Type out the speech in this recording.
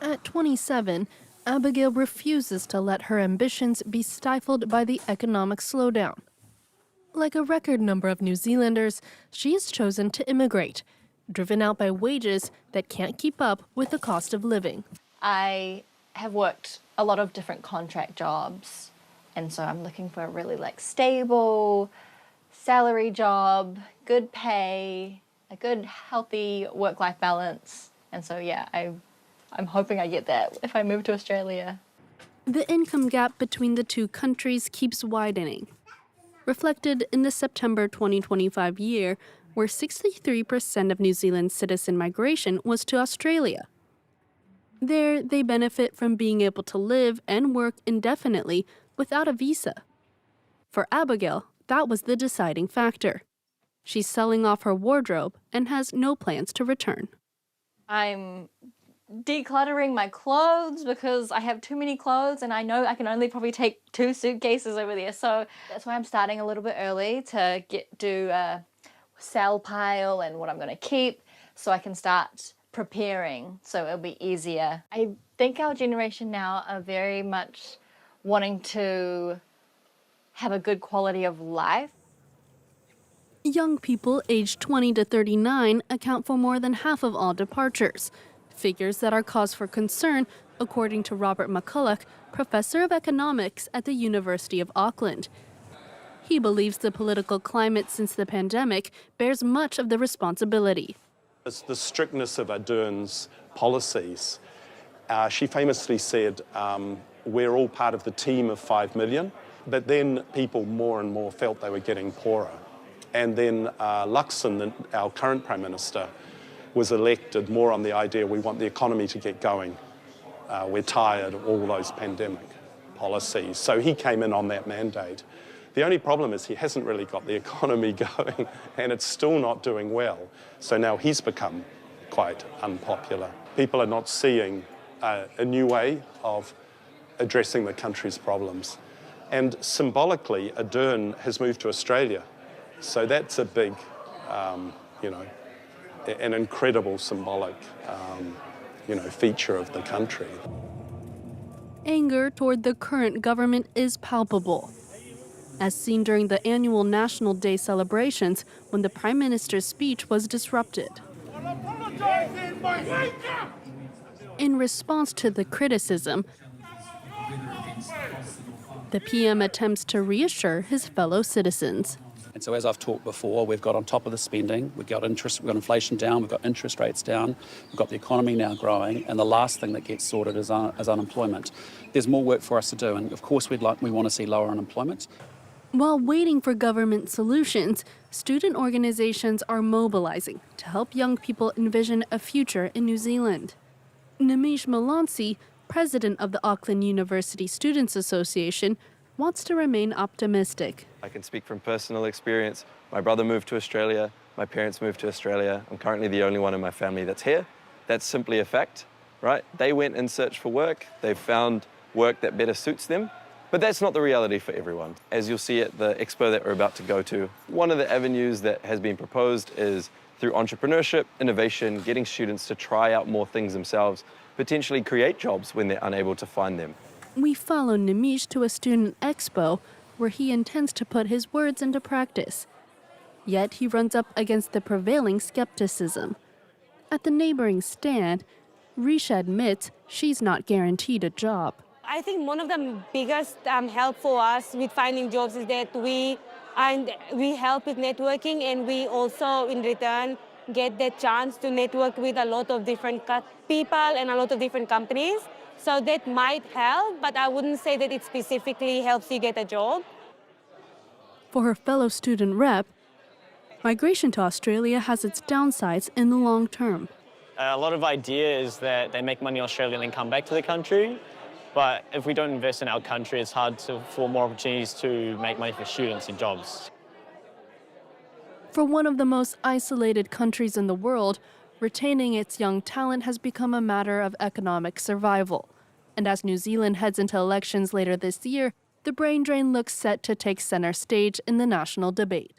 At 27, Abigail refuses to let her ambitions be stifled by the economic slowdown. Like a record number of New Zealanders, she has chosen to immigrate, driven out by wages that can't keep up with the cost of living. I have worked a lot of different contract jobs, and so I'm looking for a really stable salary job, good pay, a good healthy work-life balance. And so yeah, I'm hoping I get that if I move to Australia. The income gap between the two countries keeps widening, reflected in the September 2025 year, where 63% of New Zealand's citizen migration was to Australia. There, they benefit from being able to live and work indefinitely without a visa. For Abigail, that was the deciding factor. She's selling off her wardrobe and has no plans to return. I'm decluttering my clothes because I have too many clothes and I know I can only probably take 2 suitcases over there. So that's why I'm starting a little bit early to do a sell pile and what I'm going to keep so I can start preparing so it'll be easier. I think our generation now are very much wanting to have a good quality of life. Young people aged 20 to 39 account for more than half of all departures, figures that are cause for concern, according to Robert McCulloch, professor of economics at the University of Auckland. He believes the political climate since the pandemic bears much of the responsibility. It's the strictness of Ardern's policies. She famously said, we're all part of the team of 5 million, but then people more and more felt they were getting poorer. And then Luxon, our current Prime Minister, was elected more on the idea we want the economy to get going. We're tired of all those pandemic policies. So he came in on that mandate. The only problem is he hasn't really got the economy going and it's still not doing well. So now he's become quite unpopular. People are not seeing a new way of addressing the country's problems. And symbolically, Ardern has moved to Australia. So that's a big, an incredible symbolic, feature of the country. Anger toward the current government is palpable, as seen during the annual National Day celebrations when the Prime Minister's speech was disrupted. In response to the criticism, the PM attempts to reassure his fellow citizens. And so as I've talked before, we've got on top of the spending, we've got inflation down, we've got interest rates down, we've got the economy now growing, and the last thing that gets sorted is unemployment. There's more work for us to do, and of course we want to see lower unemployment. While waiting for government solutions, student organizations are mobilizing to help young people envision a future in New Zealand. Nimish Malansi, president of the Auckland University Students Association, wants to remain optimistic. I can speak from personal experience. My brother moved to Australia, my parents moved to Australia. I'm currently the only one in my family that's here. That's simply a fact, right? They went in search for work, they've found work that better suits them, but that's not the reality for everyone. As you'll see at the expo that we're about to go to, one of the avenues that has been proposed is through entrepreneurship, innovation, getting students to try out more things themselves, potentially create jobs when they're unable to find them. We follow Nimish to a student expo where he intends to put his words into practice. Yet he runs up against the prevailing skepticism. At the neighboring stand, Risha admits she's not guaranteed a job. I think one of the biggest help for us with finding jobs is that we help with networking, and we also, in return, get the chance to network with a lot of different people and a lot of different companies. So that might help, but I wouldn't say that it specifically helps you get a job. For her fellow student rep, migration to Australia has its downsides in the long term. A lot of idea is that they make money in Australia and then come back to the country. But if we don't invest in our country, it's hard for more opportunities to make money for students and jobs. For one of the most isolated countries in the world, retaining its young talent has become a matter of economic survival. And as New Zealand heads into elections later this year, the brain drain looks set to take center stage in the national debate.